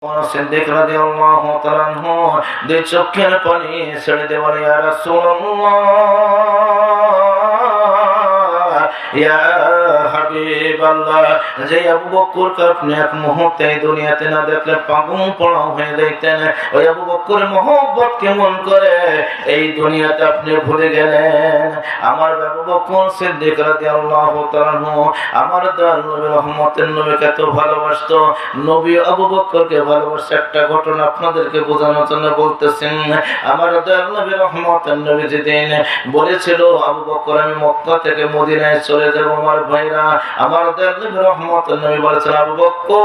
সিদ্দিক রাদিয়াল্লাহু তাআলা আনহু দুই চোখের পানি ছেড়ে দিয়ে বলে, ইয়া রাসূলুল্লাহ, ইয়া হাবিবাল্লাহ, যে আবু বকরকে আপনি এক মুহূর্তে এই দুনিয়াতে না দেখলে পাগল পড়া হয়ে যাইতেন, ওই আবু বকরের মহব্বত কেমন করে এই দুনিয়াতে আপনি ভুলে গেলেন। আমার আবু বকর সিদ্দিক রাদিয়াল্লাহু তাআলা আনহু আমার দয়াল নবী রহমতের নবীকে এত ভালোবাসতো, নবী আবু বকরকে ভালোবাসে। একটা ঘটনা আপনাদেরকে বোঝানোর জন্য বলতেছেন। আমার দয়াল নবী রহমতের নবী যেদিন বলেছিল, আবু বকর আমি মক্কা থেকে মদিনায় চলে যাব, আমার ভাইরা, আমার দয়াল নবী রহমতের নবী বলেছেন, আবু বকর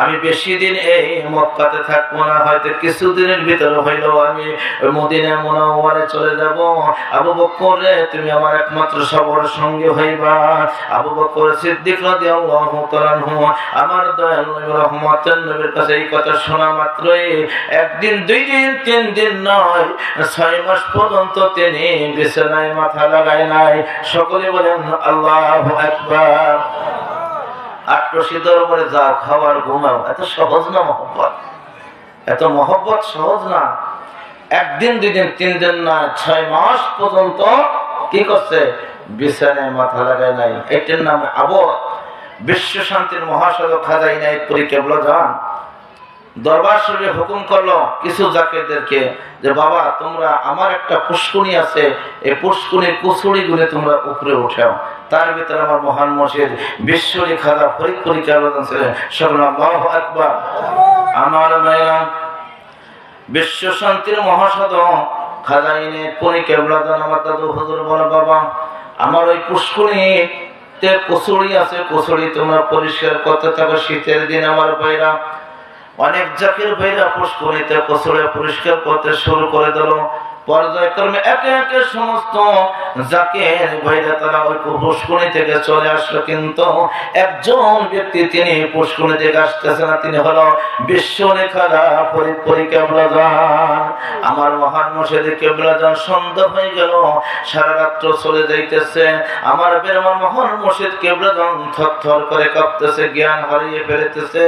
আমি বেশি দিন এই মক্কাতে থাকবো না, হয়তো কিছুদিনের ভিতরে হইলেও আমি মদিনা মুনাওয়ারে চলে যাব। আবু বকর রে, তুমি আমার একমাত্র সবর সঙ্গে হইবা। আবু বকর সিদ্দিক রাদিয়াল্লাহু তাআলা আনহু আমার দয়াল নবী রহমতের নবীর কাছে এই কথা শোনা মাত্রই একদিন, দুই দিন, তিন দিন নয়, 6 মাস পর্যন্ত তিনি বিছানায় মাথা লাগায় নাই। সকলে বলেন আল্লাহু আকবার। আট্রসি দরবারে যা খাওয়ার ঘুমাও, এত সহজ না মহব্বত, এত মহব্বত সহজ না। একদিন, দুই দিন, তিন দিন না, 6 মাস পর্যন্ত কি করছে? বিছানায় মাথা লাগায় নাই। এটার নাম আবদ। বিশ্ব শান্তির মহাসাগর খাজা ইনায়েতপুরী কেবলা যান দরবার শরীফে হুকুম করলো কিছু জাকিরদেরকে যে, বাবা তোমরা আমার একটা পুষ্কুনি আছে, এই পুষ্কুনির কুচুড়ি গুনে তোমরা উপরে উঠাও। তার ভিতরে আমার মহান মসজিদ বিশ্বরী খাজা ফরিদপুরী কেবলা যান ছিলেন। আল্লাহু আকবার। আমার ভাইরা, বিশ্ব শান্তির মহাসাগর খাজা ইনায়েতপুরী কেবলা যান আমার দাদু হুজুর বলে, বাবা আমার ওই পুষ্কুনি কচুরি আছে, কচুরি তোমরা পরিষ্কার করতে থাকো। শীতের দিন আমার ভাইরা, অনেক জাকির ভাইরা পুষ্করিতে কচুরি পরিষ্কার করতে শুরু করে দিল। পর্যায়ক্রমে একে একে সমস্ত জাকির ভাইরা তারা ওই পুষ্করি থেকে চলে আসলো, কিন্তু একজন ব্যক্তি তিনি পুষ্করি থেকে আসতেছে না। তিনি হলো বিশ্বরী খাজা ফরিদপুরী কেবলা যান। আমার মহান মসজিদে কেবলা যান সন্ধ্যা হয়ে গেল, সারা রাত্র চলে যাইতেছে। আমার মহান মসজিদ কেবলা যান থরথর করে কাঁপতেছে, জ্ঞান হারিয়ে ফেলতেছে।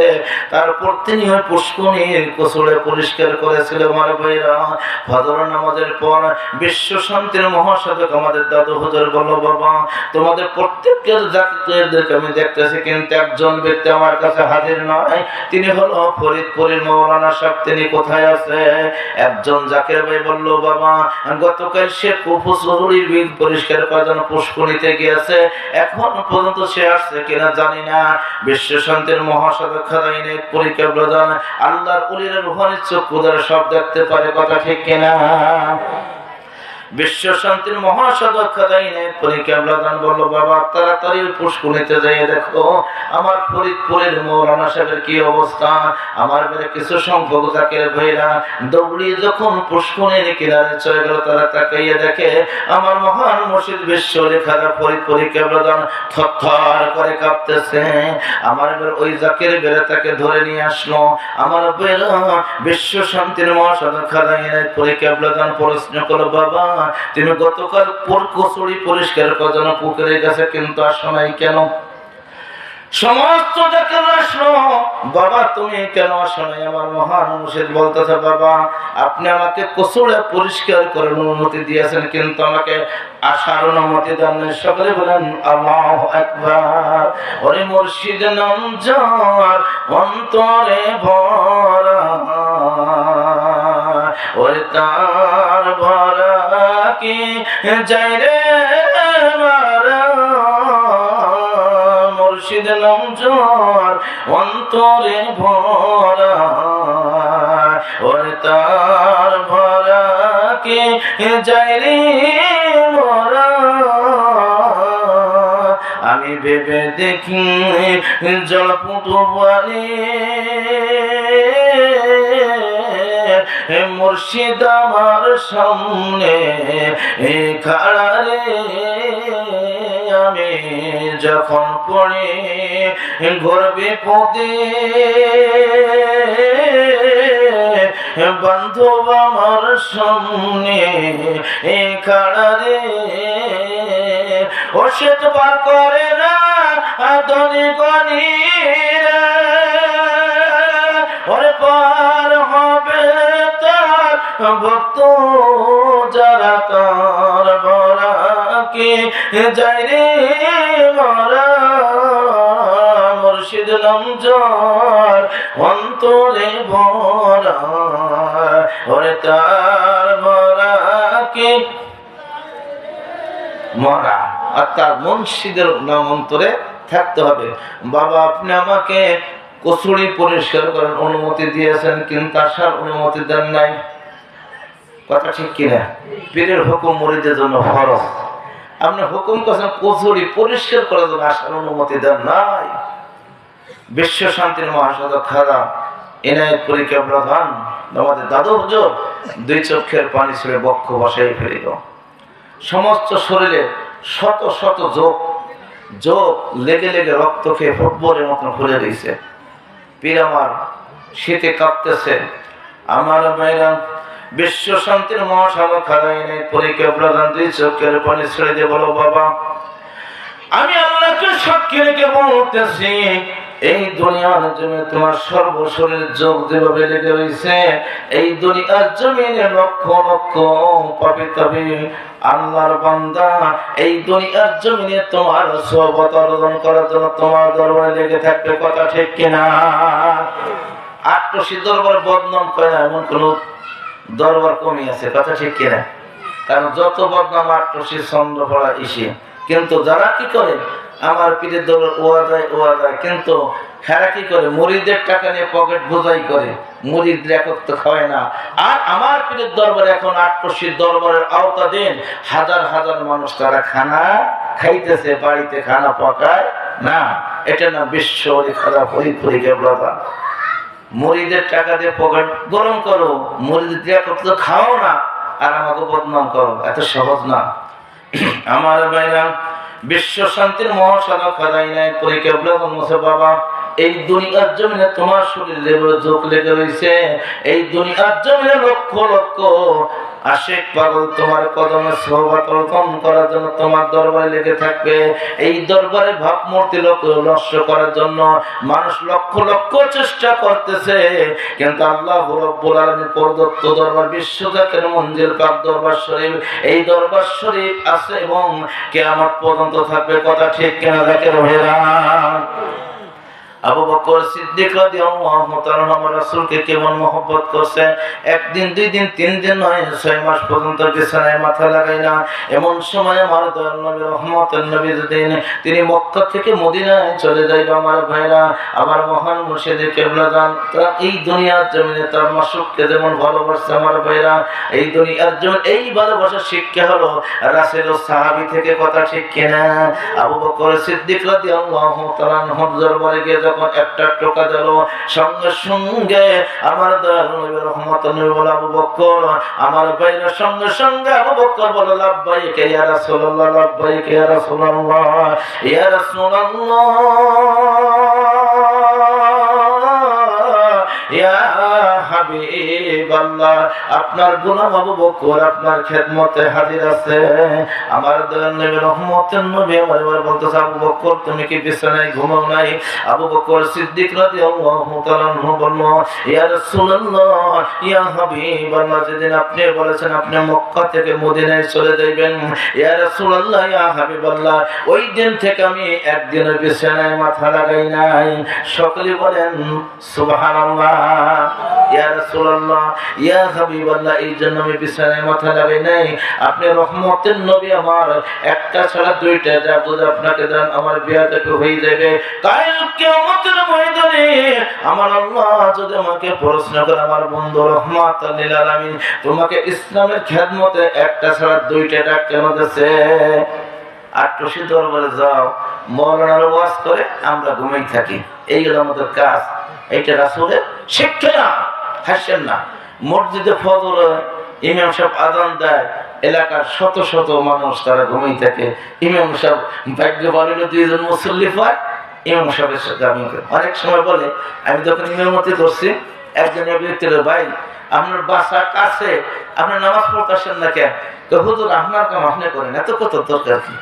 তারপর তিনি ওই পুষ্করির কচুরি পরিষ্কার করেছিল। আমার ভাইরা, ফজর নামাজের পর বিশ্ব শান্তির মহাসাধক আমাদের দাদু হুজুর বলল, বাবা তোমাদের প্রত্যেকের জাকিরদেরকে আমি দেখতেছি, কিন্তু একজন ব্যক্তি আমার কাছে হাজির নয়। তিনি হলো ফরিদপুরের মাওলানা সাহেব। তিনি কোথায় আছে? একজন জাকির ভাই বলল, বাবা গতকাল সে কুফুসুরির বিল পরিষ্কার করার জন্য পুষ্করিতে গিয়েছে, এখন পর্যন্ত সে আসছে কিনা জানি না। বিশ্ব শান্তির মহাসাধক খাজা ইনায়েতপুরী কেবলা যান আল্লাহর ওলির রূহানি চক্ষু দ্বারা সব দেখতে পারে, কথা ঠিক কিনা? বিশ্ব শান্তির মহাসাধক খাজা ইনায়েতপুরী কেবলা যান বলল, বাবা তাড়াতাড়ি পুষ্করিতে যাইয়ে দেখো আমার ফরিদপুরের মাওলানা সাহেবের কি অবস্থা। আমার বেলা কিছু সংখ্যক জাকির ভাইরা দৌড়িয়ে যখন পুষ্করির কিনারে চলে গেল, তারা তাকাইয়ে দেখে আমার মহান মসজিদ বিশ্বরী খাজা ফরিদপুরী কেবলা যান থরথর করে কাঁপতেছে। আমার বেলা ওই জাকির বেলা তাকে ধরে নিয়ে আসলো। আমার বেলা বিশ্ব শান্তির মহাসাধক খাজা ইনায়েতপুরী কেবলা যান প্রশ্ন করলো, বাবা তুমি গতকাল কচুরি পরিষ্কার করার জন্য পুকুরে গেছে, কিন্তু আসো নাই কেন? সমস্ত জাকির আসলো, বাবা তুমি কেন আসো নাই? আমার মহান মুর্শিদ বলতেছে, বাবা আপনি আমাকে কচুরি পরিষ্কার করার অনুমতি দিয়েছেন, কিন্তু আমাকে আসার অনুমতি দেন নাই। সকলে বলেন আল্লাহু আকবার। ওরে মুর্শিদ নাম যার অন্তরে ভরা, ওরে তার ভরা কি যাই রে মারা। মুর্শিদ নাম যার অন্তরে ভরা, ওরে তার ভরা কি যাই রে মরা। আমি ভেবে দেখি জলপুটু বাড়ি, মুর্শিদ আমার সামনে খাড়া রে। আমি যখন পড়ি ঘোর বিপদে, বান্ধব আমার সামনে খাড়া রে। ও সে তো পার করে না আদনি গনি রে। ভক্ত যারা তার বরাকে যায় রে মারা মুর্শিদ নামজার অন্তরে ভরা ওরে তার বরাকে মরা আর তার মুর্শিদের নাম অন্তরে থাকতে হবে। বাবা আপনি আমাকে কচুরি পরিষ্কার করার অনুমতি দিয়েছেন কিন্তু আসার অনুমতি দেন নাই, কথা ঠিক কিনা? পীরের হুকুম মুরিদের জন্য ফরজ, আপনি হুকুম করছেন কচুরি পরিষ্কার করার জন্য, আসার অনুমতি দেন নাই। বিশ্ব শান্তির মহাসাধক খাজা এনায়েতপুরী কেবলা খান আমাদের দাদু হুজুর দুই চোখের পানি ছেড়ে বক্ষ বসাই ফেলিল। সমস্ত শরীরে শত শত যোগ লেগে লেগে রক্ত খেয়ে ফুটবলের মতন ফুলে দিয়েছে। পীর আমার শীতে কাঁপতেছে। আমার ভাইরা বিশ্ব শান্তির মহাসাধক খাজা এনায়েতপুরী কেবলা খান দুই চোখের পানি ছেড়ে দিয়ে বলো বাবা আমি আল্লাহকে সাক্ষী রেখে বলতেছি এই দুনিয়ার জমিনে তোমার সর্বশরীর যোগ যেভাবে লেগে রয়েছে, এই দুনিয়ার জমিনে লক্ষ লক্ষ পাপী তাপী আল্লাহর বান্দা এই দুনিয়ার জমিনে তোমার সোহবত অর্জন করার জন্য তোমার দরবারে লেগে থাকবে, কথা ঠিক কিনা? আটশি দরবার বদনাম করে না এমন কোন দরবার কমই আছে, কথা ঠিক কিনা? কারণ যত বদনাম আটশি ছন্দ পড়া ইসে, কিন্তু যারা কি করে আমার পীরের দরবার ওয়া যায় কিন্তু হেরা কি করে মুরিদের টাকা নিয়ে পকেট বোঝাই করে, মুরিদরা একক তো খাওয়ায় না। আর আমার পীরের দরবারে এখন আটশির দরবারের আওতাধীন হাজার হাজার মানুষ তারা খানা খাইতেছে, বাড়িতে খানা পাকায় না। এটা না বিশ্ব খারাপ হরিপুরি কেবলা মুরিদের টাকা দিয়ে পকেট গরম করো, মুরিদের একক তো খাও না আর আমাকে বদনাম করো, এত সহজ না। আমার ভাইরা বিশ্ব শান্তির মহাসাধক খাজা এনায়েতপুরী কেবলা খান বলছে বাবা এই দুনিয়ার জমিনে তোমার শরীরে যোগ লেগে রয়েছে, এই দুনিয়ার জমিনে লক্ষ লক্ষ আশিক পাগল তোমার কদমে সোহবত অর্জন করার জন্য তোমার দরবারে লেগে থাকবে। এই দরবারে ভাবমূর্তি নষ্ট করার জন্য মানুষ লক্ষ লক্ষ চেষ্টা করতেছে, কিন্তু আল্লাহ রাব্বুল আলামিন প্রদত্ত দরবার বিশ্বজাতের মঞ্জিল পাক দরবার শরীফ, এই দরবার শরীফ আছে এবং কিয়ামত পর্যন্ত থাকবে, কথা ঠিক কিনা? দেখেন ভাইরা আবু বকর সিদ্দিক রাদিয়াল্লাহু তাআলা আমার রাসূলকে কেমন মহব্বত করছে, একদিন দুই দিন তিন দিন নয় 6 মাস পর্যন্ত বিছানায় মাথা লাগায় না। এমন সময় আমার দয়াল নবী রহমতের নবী দিন তিনি মক্কা থেকে মদিনায় চলে যায়। আমার ভাইরা আমার মহান মুর্শিদ কেবলা জান তারা এই দুনিয়ার জমিনে তার মাসুককে যেমন ভালোবাসছে, আমার ভাইরা এই দুনিয়ার জমিনে এই ভালোবাসার শিক্ষা হলো রাসূল ও সাহাবী থেকে, কথা ঠিক কিনা? আবু বকর সিদ্দিক রাদিয়াল্লাহু তাআলা আনহুর দরবারে গিয়ে যখন একটা টোকা দিল সঙ্গে সঙ্গে আমার দয়াল নবী রহমতুল্লাহ নবী বলে আবু বকর আমার ভাইরা সঙ্গে সঙ্গে আবু বকর বলে লাব্বাইক ইয়া রাসূলুল্লাহ, লাব্বাইক ইয়া রাসূলুল্লাহ, ইয়া রাসূলুল্লাহ, ইয়া হাবিবাল্লাহ আপনার গোলাম আবু বকর আপনার খেদমতে হাজির আছে। আমার দয়াল নবী রহমতের নবী আমার বলতেছে আবু বকর তুমি কি বিছানায় ঘুমাও নাই? আবু বকর সিদ্দিক রাদিয়াল্লাহু তাআলা আনহু বলল ইয়া রাসূলুল্লাহ, ইয়া হাবিবাল্লাহ যেদিন আপনি বলেছেন আপনি মক্কা থেকে মদিনায় চলে যাবেন, ইয়া রাসূলুল্লাহ, ইয়া হাবিবাল্লাহ ওই দিন থেকে আমি একদিনের বিছানায় মাথা লাগাই নাই। সকলে বলেন সুবহানাল্লাহ। ইয়া রাসূলুল্লাহ, ইয়া হাবিবাল্লাহ এই জন্য আমি বিছানায় মাথা লাগাই নাই। আপনি রহমতের নবী আমার একটা ছাড়া দুইটা যা যদি আপনাকে দেন আমার বিয়ে থেকে হয়ে যাবে। কাল কিয়ামতের ময়দানে আমার আল্লাহ যদি আমাকে প্রশ্ন করে আমার বন্ধু রহমাতুল লিল আলামিন তোমাকে ইসলামের খেদমতে একটা ছাড়া দুইটা ডাক কেন দিয়েছে? আটশি দরবারে যাও মওলানার ওয়াজ করে আমরা ঘুমিয়ে থাকি, এইগুলো আমাদের কাজ। এইটা রাসূলের শিক্ষা না, হাসেন না। মসজিদে ফজর ইমাম সাহেব আযান দেয়, এলাকার শত শত মানুষ তারা ঘুমিয়ে থাকে। ইমাম সাহেব ভাগ্য বলেন দুইজন মুসল্লি পায়, ইমাম সাহেবের সাথে আমি অনেক সময় বলে আমি যখন ইমামতি করছি একজন ব্যক্তির ভাই আপনার বাসার কাছে আপনি নামাজ পড়তে আসেন না কেন? হুজুর আপনার কাম আপনি করেন, এত কত দরকার কি?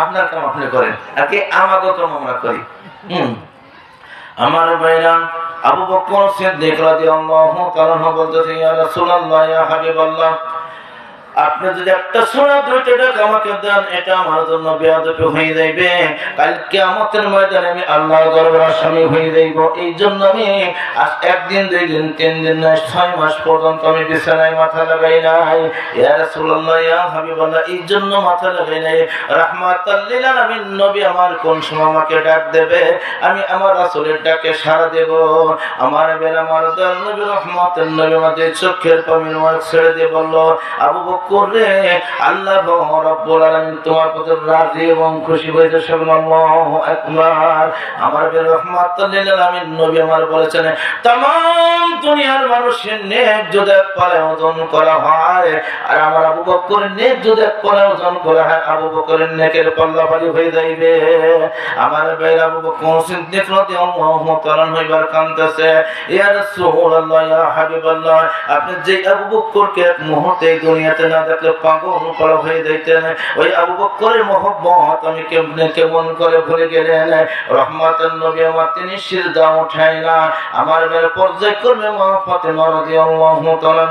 আপনার কাম আপনি করেন আর কি আমাদের কাম আমরা করি। আমার ভাইরা আবু বকর সিদ্দিক রাদিয়াল্লাহু তাআলা বলতেছেন, ইয়া রাসূলুল্লাহ, ইয়া হাবিবাল্লাহ, আপনি যদি একটা সূরা দুইটা টাকা আমাকে দেন, এটা আমার জন্য বেয়াদবি হয়ে যাইবে। কাল কিয়ামতের ময়দানে আমি আল্লাহর দরবারে আসামি হয়ে যাইব। এই জন্য আমি আজ একদিন, দুই দিন, তিন দিন নয়, 6 মাস পর্যন্ত আমি বিছানায় মাথা লাগাই নাই। ইয়া রাসূলুল্লাহ, ইয়া হাবিবাল্লাহ, এই জন্য মাথা লাগাই নাই। রাহমাতাল লিল আলামিন নবী আমার কোন সময় আমাকে ডাক দেবে, আমি আমার রাসূলের ডাকে সাড়া দেব। আমার বেলা আমার দয়াল নবী রহমাতুল নবী আমাদের চোখের পানি ছেড়ে দিয়ে বলল, আবু করে আল্লাহ রাব্বুল আলামিন তোমার প্রতি রাজি এবং খুশি হয়েছে। সুবহানাল্লাহু আকবার। আমার বের রহমাতুল লিল আলামিন নবী আমার বলেছেন, तमाम দুনিয়ার মানুষের নেক যদি এক পালে ওজন করা হয়, আর আমার আবু বকরের নেক যদি এক পালে ওজন করা হয়, আবু বকরের নেকের পাল্লা ভারী হয়ে যাইবে। আমার বের আবু বকর সিদ্দিক রাদিয়াল্লাহু তাআলা হইবার কাঁদতেছে, ইয়া রাসূলুল্লাহ, ইয়া হাবিবাল্লাহ, আপনি যে আবু বকরকে এক মুহূর্তে দুনিয়াতে না দেখলে পাগল করা হয়ে যাইতেন, ওই আবু বকরের মহব্বত আমি কেমন করে ভুলে গেলেন। রহমাতুল নবী আমার তিনি সিজদা উঠায় না। আমার বের পর্যায় করবে মা ফাতেমা রাদিয়াল্লাহু তাআলা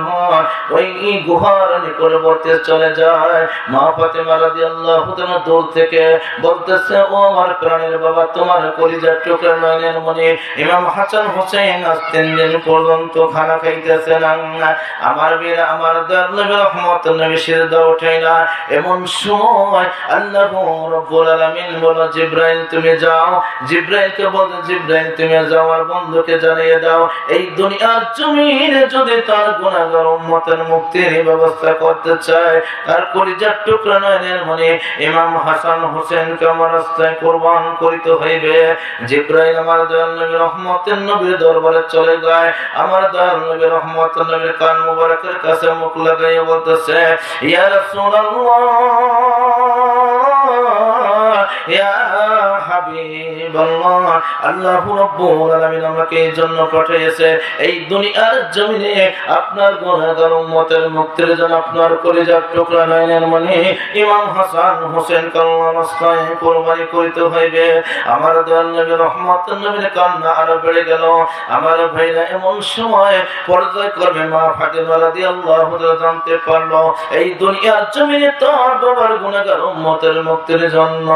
ওই গুহার নিকটবর্তী চলে যায়। মা ফাতেমা রাদিয়াল্লাহু তাআলা দূর থেকে বলতেছে, ও আমার প্রাণের বাবা, তোমার কলিজার টুকরা নয়নের মনি ইমাম হাসান হোসেন আজ 3 দিন পর্যন্ত খানা খাইতেছে না। আমার বের আমার নবী রহমাতুল নবী সিজদা উঠায় না। এমন সময় আল্লাহ রাব্বুল আলামিন বলে, জিবরাইল তুমি যাও। জিবরাইলকে বলে, জিবরাইল তুমি যাও আর বন্ধুকে জানিয়ে দাও, এই দুনিয়ার জমিনে যদি তার গুনাহগার উম্মতের মুক্তির ব্যবস্থা করতে চায়, তার কলিজার টুকরা নয়নের মনি ইমাম হাসান হোসেনকে আমার রাস্তায় কুরবান করিতে হইবে। জিবরাইল আমার দয়াল নবী রহমাতুল নবীর দরবারে চলে যায়। আমার দয়াল নবী রহমাতুল নবীর কান মুবারকের কাছে মুখ লাগাইয়া বলতেছে, ইয়া রাসূলুল্লাহ, ইয়া হাবিবাল্লাহ, আল্লাহু রাব্বুল আলামিন আমাকে এই জন্য পাঠিয়েছে, এই দুনিয়ার জমিনে আপনার গুনাহগার উম্মতের মুক্তির জন্য আপনার কলিজার টুকরা নয়নের মনি ইমাম হাসান হোসেন কাল্লার রাস্তায় কুরবানি করিতে হইবে। আমার দয়াল নবী রহমাতুল নবীর কান্না আরো বেড়ে গেল। আমার ভাইরা এমন সময় পর্যায় করবে মা ফাতেমা রাদিয়াল্লাহু তাআলা জানতে পারলো, এই দুনিয়ার জমিনে তার বাবার গুনাহগার উম্মতের মুক্তির জন্য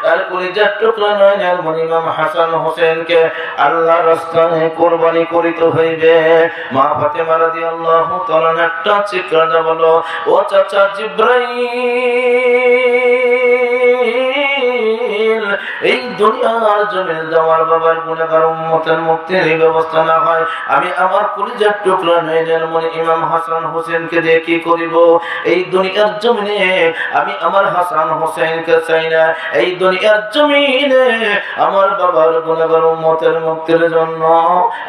তার কলিজার টুকরা নয়নের মনি ইমাম হাসান হোসেনকে আল্লাহর রাস্তায় কুরবানি করিতে হইবে। মা ফাতেমা রাদিয়াল্লাহু তাআলা একটা চিৎকার দিয়ে বলল, ও চাচা জিবরাইল, এই দুনিয়ার জমিনে যাওয়ার বাবার গুনাহগার উম্মতের মুক্তির ব্যবস্থা না হয়, আমি আমার কলিজার টুকরা নয়নের মনি ইমাম হাসান হোসেনকে দিয়ে কি করিব? এই দুনিয়ার জমিনে আমি আমার হাসান হোসেনকে চাই না। এই দুনিয়ার জমিনে আমার বাবার গুনাহগার উম্মতের মুক্তির জন্য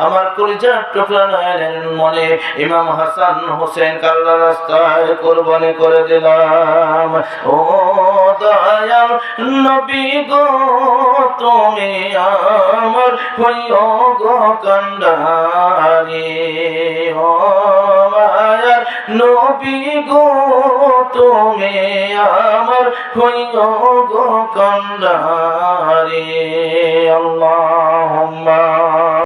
আমার কলিজার টুকরা নয়নের মনি ইমাম হাসান হোসেন আল্লাহর রাস্তায় কুরবানি করে দিলাম। ও দয়াল নবী গো, তুমি আমার হইও গো কান্ডারি। ও মায়ার নবী গো, তুমি আমার হইও গো কান্ডারি। আল্লাহুম্মা